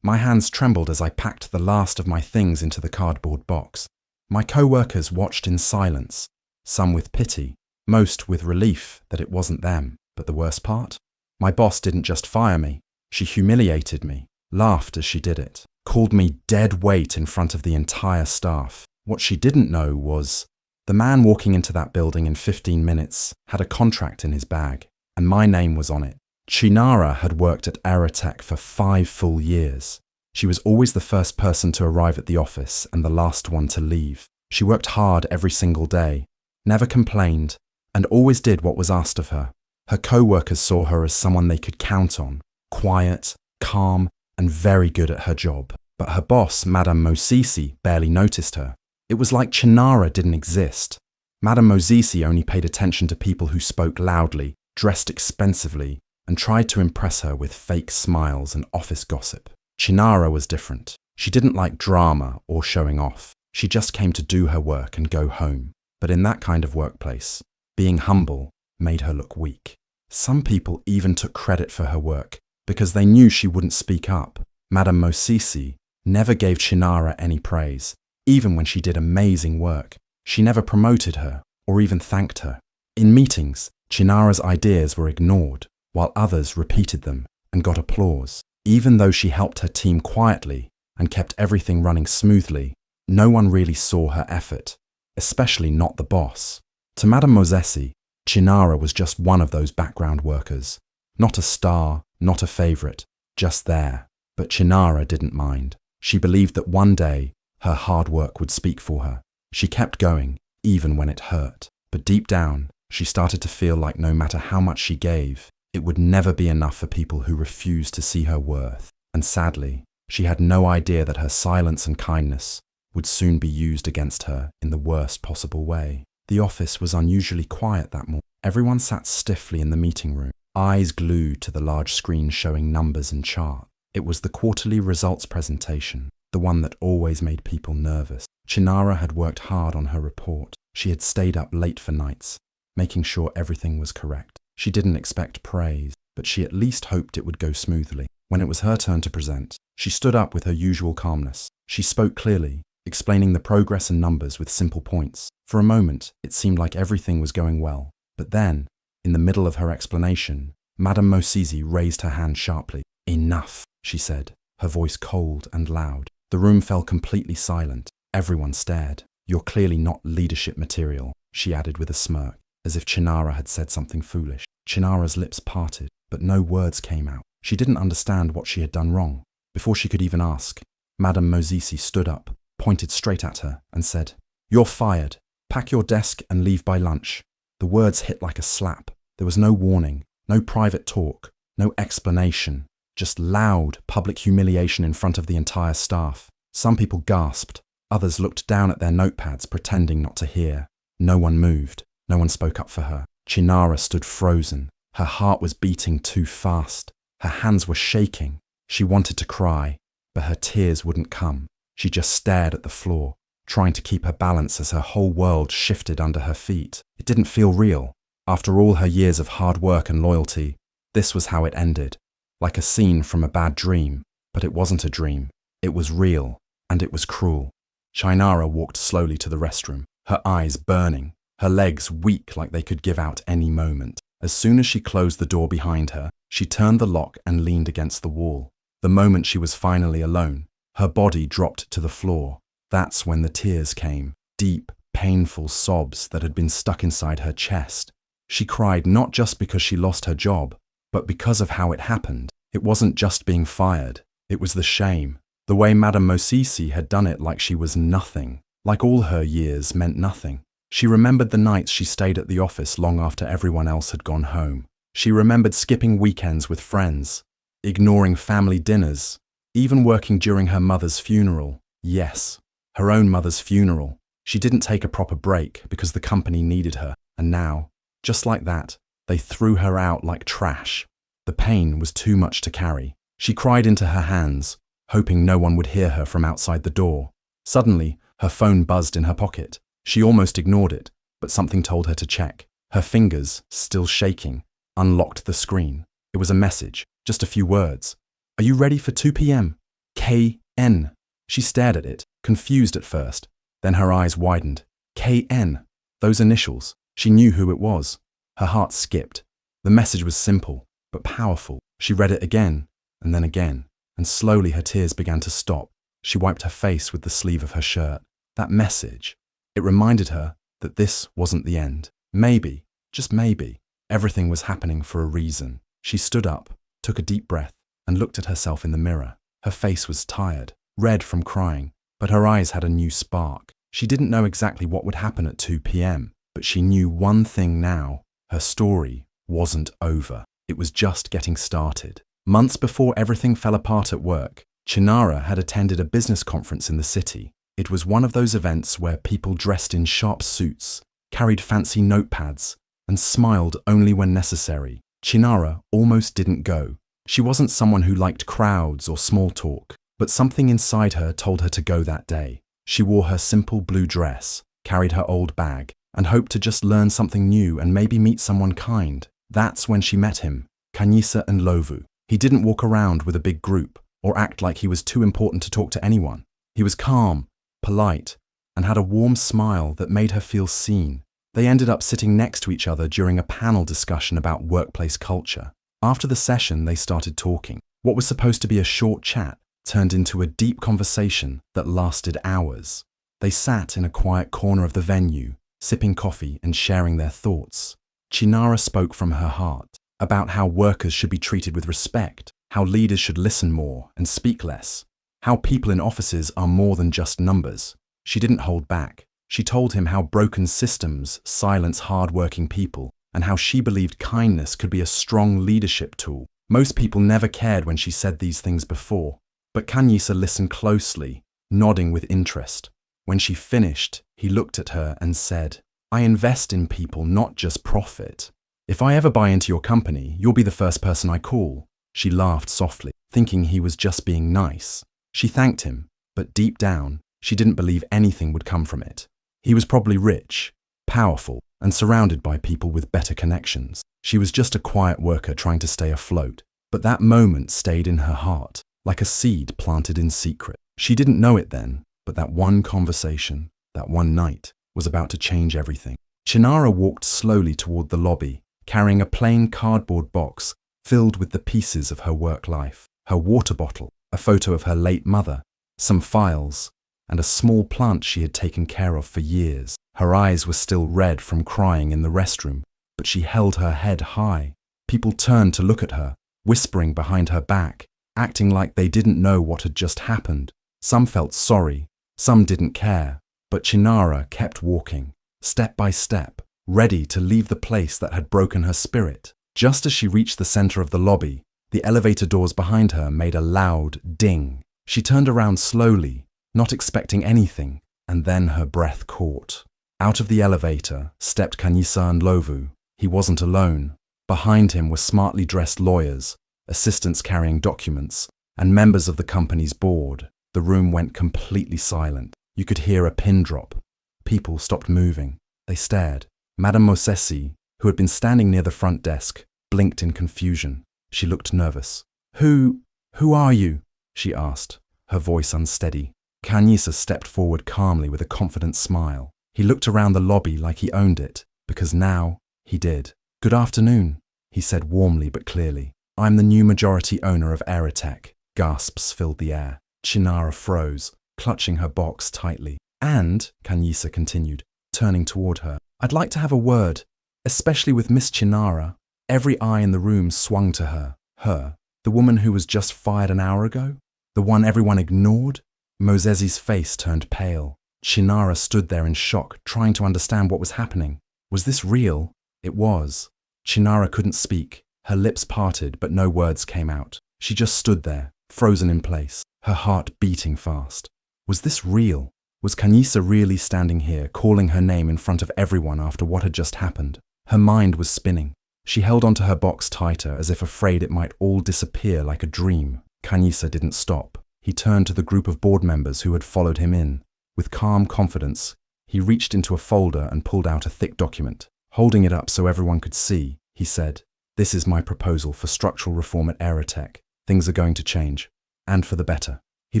My hands trembled as I packed the last of my things into the cardboard box. My co-workers watched in silence, some with pity, most with relief that it wasn't them. But the worst part? My boss didn't just fire me. She humiliated me, laughed as she did it, called me dead weight in front of the entire staff. What she didn't know was the man walking into that building in 15 minutes had a contract in his bag, and my name was on it. Chinara had worked at Aerotech for 5 full years. She was always the first person to arrive at the office and the last one to leave. She worked hard every single day, never complained, and always did what was asked of her. Her co-workers saw her as someone they could count on, quiet, calm, and very good at her job. But her boss, Madame Mosisi, barely noticed her. It was like Chinara didn't exist. Madame Mosisi only paid attention to people who spoke loudly, dressed expensively, and tried to impress her with fake smiles and office gossip. Chinara was different. She didn't like drama or showing off. She just came to do her work and go home. But in that kind of workplace, being humble made her look weak. Some people even took credit for her work because they knew she wouldn't speak up. Madame Mosisi never gave Chinara any praise, even when she did amazing work. She never promoted her or even thanked her. In meetings, Chinara's ideas were ignored, while others repeated them and got applause. Even though she helped her team quietly and kept everything running smoothly, no one really saw her effort, especially not the boss. To Madame Mosesi, Chinara was just one of those background workers. Not a star, not a favorite, just there. But Chinara didn't mind. She believed that one day, her hard work would speak for her. She kept going, even when it hurt. But deep down, she started to feel like no matter how much she gave, it would never be enough for people who refused to see her worth. And sadly, she had no idea that her silence and kindness would soon be used against her in the worst possible way. The office was unusually quiet that morning. Everyone sat stiffly in the meeting room, eyes glued to the large screen showing numbers and charts. It was the quarterly results presentation, the one that always made people nervous. Chinara had worked hard on her report. She had stayed up late for nights, making sure everything was correct. She didn't expect praise, but she at least hoped it would go smoothly. When it was her turn to present, she stood up with her usual calmness. She spoke clearly, explaining the progress and numbers with simple points. For a moment, it seemed like everything was going well. But then, in the middle of her explanation, Madame Mosisi raised her hand sharply. "Enough," she said, her voice cold and loud. The room fell completely silent. Everyone stared. "You're clearly not leadership material," she added with a smirk, as if Chinara had said something foolish. Chinara's lips parted, but no words came out. She didn't understand what she had done wrong. Before she could even ask, Madame Mosisi stood up, pointed straight at her, and said, "You're fired. Pack your desk and leave by lunch." The words hit like a slap. There was no warning, no private talk, no explanation, just loud public humiliation in front of the entire staff. Some people gasped. Others looked down at their notepads, pretending not to hear. No one moved. No one spoke up for her. Chinara stood frozen. Her heart was beating too fast. Her hands were shaking. She wanted to cry, but her tears wouldn't come. She just stared at the floor, trying to keep her balance as her whole world shifted under her feet. It didn't feel real. After all her years of hard work and loyalty, this was how it ended. Like a scene from a bad dream. But it wasn't a dream. It was real, and it was cruel. Chinara walked slowly to the restroom, her eyes burning, her legs weak like they could give out any moment. As soon as she closed the door behind her, she turned the lock and leaned against the wall. The moment she was finally alone, her body dropped to the floor. That's when the tears came, deep, painful sobs that had been stuck inside her chest. She cried not just because she lost her job, but because of how it happened. It wasn't just being fired. It was the shame. The way Madame Mosisi had done it like she was nothing, like all her years meant nothing. She remembered the nights she stayed at the office long after everyone else had gone home. She remembered skipping weekends with friends, ignoring family dinners, even working during her mother's funeral. Yes, her own mother's funeral. She didn't take a proper break because the company needed her. And now, just like that, they threw her out like trash. The pain was too much to carry. She cried into her hands, hoping no one would hear her from outside the door. Suddenly, her phone buzzed in her pocket. She almost ignored it, but something told her to check. Her fingers, still shaking, unlocked the screen. It was a message, just a few words. "Are you ready for 2 p.m.? KN. She stared at it, confused at first. Then her eyes widened. KN. Those initials. She knew who it was. Her heart skipped. The message was simple, but powerful. She read it again, and slowly her tears began to stop. She wiped her face with the sleeve of her shirt. That message. It reminded her that this wasn't the end. Maybe, just maybe, everything was happening for a reason. She stood up, took a deep breath, and looked at herself in the mirror. Her face was tired, red from crying, but her eyes had a new spark. She didn't know exactly what would happen at 2 p.m., but she knew one thing now. Her story wasn't over. It was just getting started. Months before everything fell apart at work, Chinara had attended a business conference in the city. It was one of those events where people dressed in sharp suits, carried fancy notepads, and smiled only when necessary. Chinara almost didn't go. She wasn't someone who liked crowds or small talk, but something inside her told her to go that day. She wore her simple blue dress, carried her old bag, and hoped to just learn something new and maybe meet someone kind. That's when she met him, Kanyisa and Lovu. He didn't walk around with a big group or act like he was too important to talk to anyone. He was calm, polite, and had a warm smile that made her feel seen. They ended up sitting next to each other during a panel discussion about workplace culture. After the session, they started talking. What was supposed to be a short chat turned into a deep conversation that lasted hours. They sat in a quiet corner of the venue, sipping coffee and sharing their thoughts. Chinara spoke from her heart about how workers should be treated with respect, how leaders should listen more and speak less, how people in offices are more than just numbers. She didn't hold back. She told him how broken systems silence hard-working people and how she believed kindness could be a strong leadership tool. Most people never cared when she said these things before, but Kanyisa listened closely, nodding with interest. When she finished, he looked at her and said, "I invest in people, not just profit. If I ever buy into your company, you'll be the first person I call." She laughed softly, thinking he was just being nice. She thanked him, but deep down, she didn't believe anything would come from it. He was probably rich, powerful, and surrounded by people with better connections. She was just a quiet worker trying to stay afloat. But that moment stayed in her heart, like a seed planted in secret. She didn't know it then, but that one conversation, that one night, was about to change everything. Chinara walked slowly toward the lobby, carrying a plain cardboard box filled with the pieces of her work life. Her water bottle, a photo of her late mother, some files, and a small plant she had taken care of for years. Her eyes were still red from crying in the restroom, but she held her head high. People turned to look at her, whispering behind her back, acting like they didn't know what had just happened. Some felt sorry, some didn't care, but Chinara kept walking, step by step, ready to leave the place that had broken her spirit. Just as she reached the center of the lobby, the elevator doors behind her made a loud ding. She turned around slowly, not expecting anything, and then her breath caught. Out of the elevator stepped Kanyisa and Lovu. He wasn't alone. Behind him were smartly dressed lawyers, assistants carrying documents, and members of the company's board. The room went completely silent. You could hear a pin drop. People stopped moving. They stared. Madame Mosesi, who had been standing near the front desk, blinked in confusion. She looked nervous. Who are you?" she asked, her voice unsteady. Kanyisa stepped forward calmly with a confident smile. He looked around the lobby like he owned it, because now he did. "Good afternoon," he said warmly but clearly. "I'm the new majority owner of Aerotech." Gasps filled the air. Chinara froze, clutching her box tightly. "And," Kanyisa continued, turning toward her, "I'd like to have a word, especially with Miss Chinara." Every eye in the room swung to her. Her, the woman who was just fired an hour ago? The one everyone ignored? Mosesi's face turned pale. Chinara stood there in shock, trying to understand what was happening. Was this real? It was. Chinara couldn't speak. Her lips parted, but no words came out. She just stood there, frozen in place, her heart beating fast. Was this real? Was Kanyisa really standing here, calling her name in front of everyone after what had just happened? Her mind was spinning. She held onto her box tighter, as if afraid it might all disappear like a dream. Kanyisa didn't stop. He turned to the group of board members who had followed him in. With calm confidence, he reached into a folder and pulled out a thick document. Holding it up so everyone could see, he said, "This is my proposal for structural reform at Aerotech. Things are going to change, and for the better." He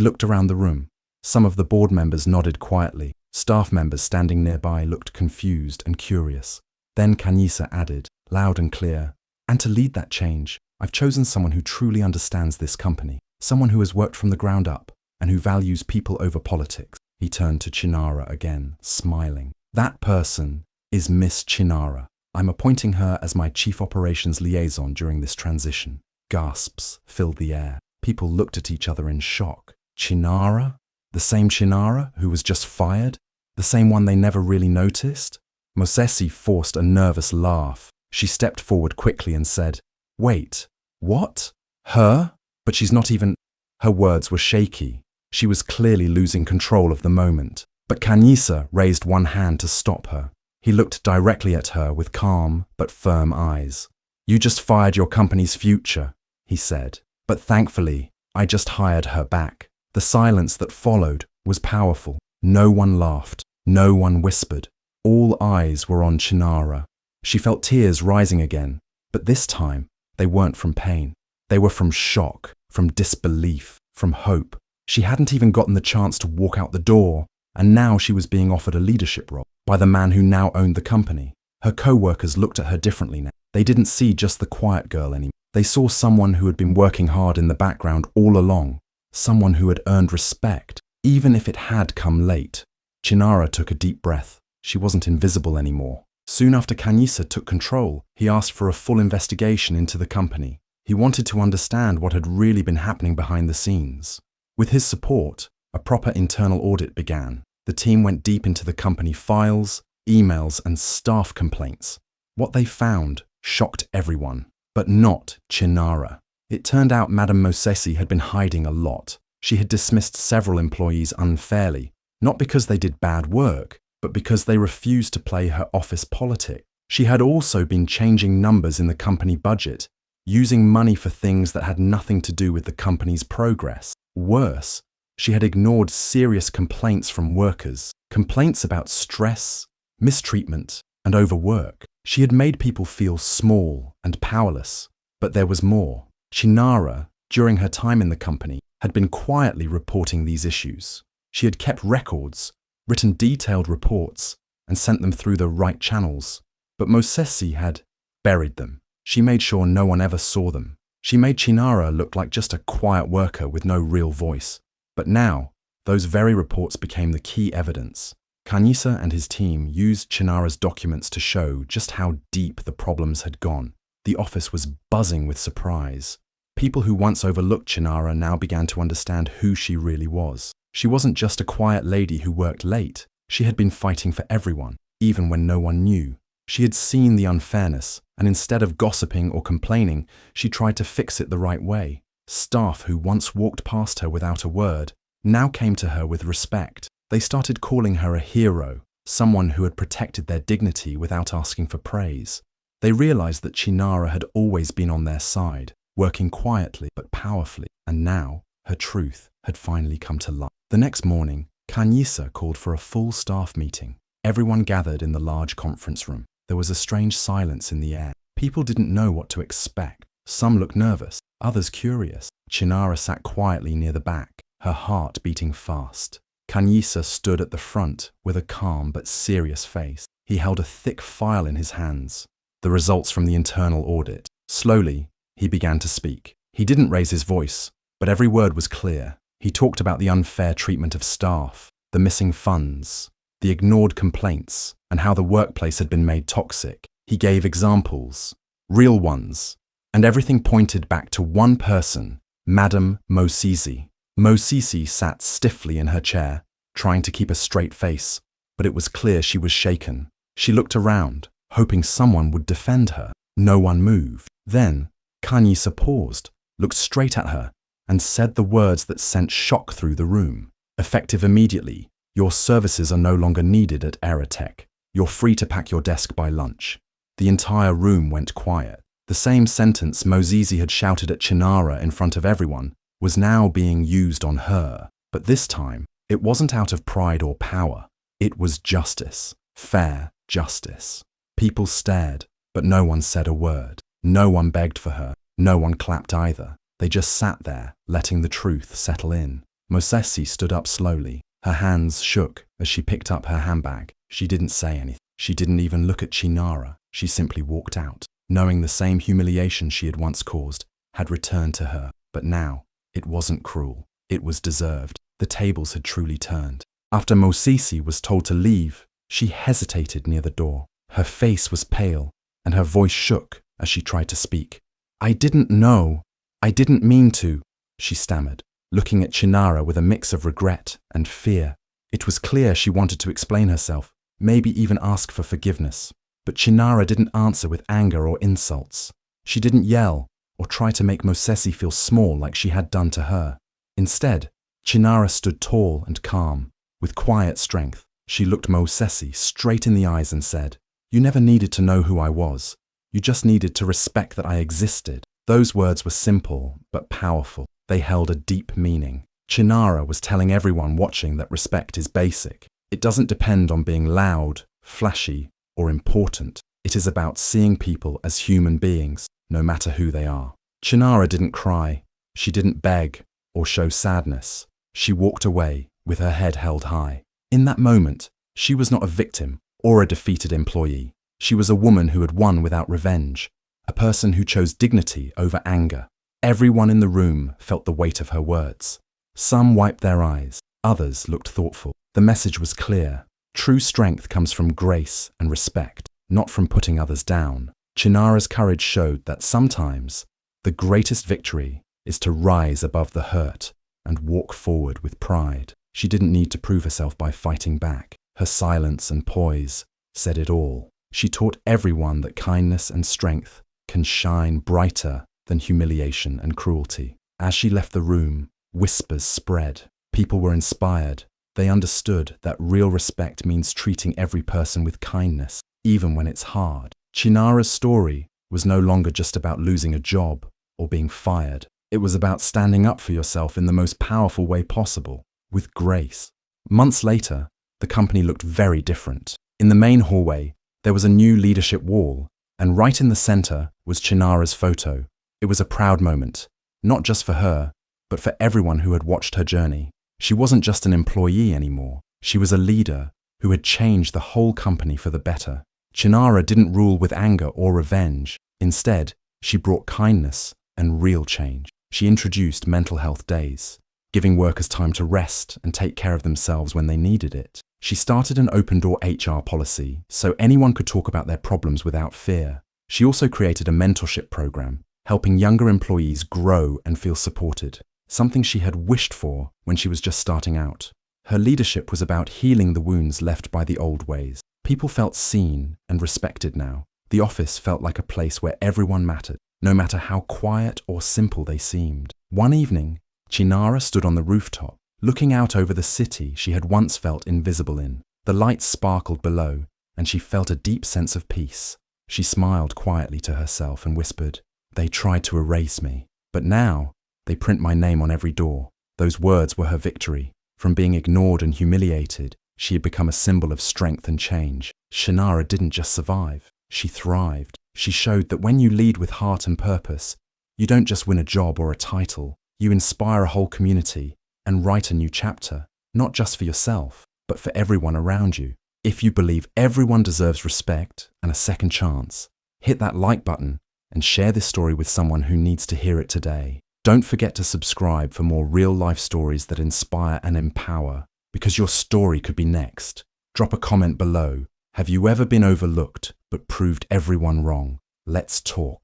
looked around the room. Some of the board members nodded quietly. Staff members standing nearby looked confused and curious. Then Kanyisa added, loud and clear, "And to lead that change, I've chosen someone who truly understands this company, someone who has worked from the ground up and who values people over politics." He turned to Chinara again, smiling. "That person is Miss Chinara. I'm appointing her as my Chief Operations Liaison during this transition." Gasps filled the air. People looked at each other in shock. Chinara? The same Chinara who was just fired? The same one they never really noticed? Mosesi forced a nervous laugh. She stepped forward quickly and said, "Wait, what? Her? But she's not even—" Her words were shaky. She was clearly losing control of the moment. But Kanyisa raised one hand to stop her. He looked directly at her with calm but firm eyes. "You just fired your company's future," he said. "But thankfully, I just hired her back." The silence that followed was powerful. No one laughed. No one whispered. All eyes were on Chinara. She felt tears rising again, but this time they weren't from pain. They were from shock, from disbelief, from hope. She hadn't even gotten the chance to walk out the door, and now she was being offered a leadership role by the man who now owned the company. Her co-workers looked at her differently now. They didn't see just the quiet girl anymore. They saw someone who had been working hard in the background all along, someone who had earned respect, even if it had come late. Chinara took a deep breath. She wasn't invisible anymore. Soon after Kanyisa took control, he asked for a full investigation into the company. He wanted to understand what had really been happening behind the scenes. With his support, a proper internal audit began. The team went deep into the company files, emails, and staff complaints. What they found shocked everyone, but not Chinara. It turned out Madame Mosesi had been hiding a lot. She had dismissed several employees unfairly, not because they did bad work, but because they refused to play her office politics. She had also been changing numbers in the company budget, using money for things that had nothing to do with the company's progress. Worse, she had ignored serious complaints from workers, complaints about stress, mistreatment, and overwork. She had made people feel small and powerless, but there was more. Chinara, during her time in the company, had been quietly reporting these issues. She had kept records, written detailed reports, and sent them through the right channels. But Mosesi had buried them. She made sure no one ever saw them. She made Chinara look like just a quiet worker with no real voice. But now, those very reports became the key evidence. Kanyisa and his team used Chinara's documents to show just how deep the problems had gone. The office was buzzing with surprise. People who once overlooked Chinara now began to understand who she really was. She wasn't just a quiet lady who worked late. She had been fighting for everyone, even when no one knew. She had seen the unfairness, and instead of gossiping or complaining, she tried to fix it the right way. Staff who once walked past her without a word now came to her with respect. They started calling her a hero, someone who had protected their dignity without asking for praise. They realized that Chinara had always been on their side, working quietly but powerfully, and now her truth had finally come to light. The next morning, Kanyisa called for a full staff meeting. Everyone gathered in the large conference room. There was a strange silence in the air. People didn't know what to expect. Some looked nervous, others curious. Chinara sat quietly near the back, her heart beating fast. Kanyisa stood at the front with a calm but serious face. He held a thick file in his hands, the results from the internal audit. Slowly, he began to speak. He didn't raise his voice, but every word was clear. He talked about the unfair treatment of staff, the missing funds, the ignored complaints, and how the workplace had been made toxic. He gave examples, real ones, and everything pointed back to one person, Madame Mosesi. Mosesi sat stiffly in her chair, trying to keep a straight face, but it was clear she was shaken. She looked around, hoping someone would defend her. No one moved. Then, Kanyisa paused, looked straight at her, and said the words that sent shock through the room. Effective immediately, your services are no longer needed at Aerotech. You're free to pack your desk by lunch. The entire room went quiet. The same sentence Mosesi had shouted at Chinara in front of everyone was now being used on her. But this time, it wasn't out of pride or power. It was justice. Fair justice. People stared, but no one said a word. No one begged for her. No one clapped either. They just sat there, letting the truth settle in. Mosesi stood up slowly. Her hands shook as she picked up her handbag. She didn't say anything. She didn't even look at Chinara. She simply walked out, knowing the same humiliation she had once caused had returned to her. But now, it wasn't cruel. It was deserved. The tables had truly turned. After Mosesi was told to leave, she hesitated near the door. Her face was pale, and her voice shook as she tried to speak. "I didn't know. I didn't mean to," she stammered, looking at Chinara with a mix of regret and fear. It was clear she wanted to explain herself, maybe even ask for forgiveness. But Chinara didn't answer with anger or insults. She didn't yell or try to make Mosesi feel small like she had done to her. Instead, Chinara stood tall and calm. With quiet strength, she looked Mosesi straight in the eyes and said, "You never needed to know who I was. You just needed to respect that I existed." Those words were simple but powerful. They held a deep meaning. Chinara was telling everyone watching that respect is basic. It doesn't depend on being loud, flashy, or important. It is about seeing people as human beings, no matter who they are. Chinara didn't cry. She didn't beg or show sadness. She walked away with her head held high. In that moment, she was not a victim or a defeated employee. She was a woman who had won without revenge, a person who chose dignity over anger. Everyone in the room felt the weight of her words. Some wiped their eyes, others looked thoughtful. The message was clear. True strength comes from grace and respect, not from putting others down. Chinara's courage showed that sometimes the greatest victory is to rise above the hurt and walk forward with pride. She didn't need to prove herself by fighting back. Her silence and poise said it all. She taught everyone that kindness and strength can shine brighter than humiliation and cruelty. As she left the room, whispers spread. People were inspired. They understood that real respect means treating every person with kindness, even when it's hard. Chinara's story was no longer just about losing a job or being fired. It was about standing up for yourself in the most powerful way possible, with grace. Months later, the company looked very different. In the main hallway, there was a new leadership wall, and right in the center was Chinara's photo. It was a proud moment, not just for her, but for everyone who had watched her journey. She wasn't just an employee anymore. She was a leader who had changed the whole company for the better. Chinara didn't rule with anger or revenge. Instead, she brought kindness and real change. She introduced mental health days, giving workers time to rest and take care of themselves when they needed it. She started an open-door HR policy so anyone could talk about their problems without fear. She also created a mentorship program, helping younger employees grow and feel supported, something she had wished for when she was just starting out. Her leadership was about healing the wounds left by the old ways. People felt seen and respected now. The office felt like a place where everyone mattered, no matter how quiet or simple they seemed. One evening, Chinara stood on the rooftop, looking out over the city she had once felt invisible in. The lights sparkled below, and she felt a deep sense of peace. She smiled quietly to herself and whispered, "They tried to erase me, but now they print my name on every door." Those words were her victory. From being ignored and humiliated, she had become a symbol of strength and change. Chinara didn't just survive, she thrived. She showed that when you lead with heart and purpose, you don't just win a job or a title, you inspire a whole community and write a new chapter, not just for yourself, but for everyone around you. If you believe everyone deserves respect and a second chance, hit that like button and share this story with someone who needs to hear it today. Don't forget to subscribe for more real-life stories that inspire and empower, because your story could be next. Drop a comment below. Have you ever been overlooked but proved everyone wrong? Let's talk.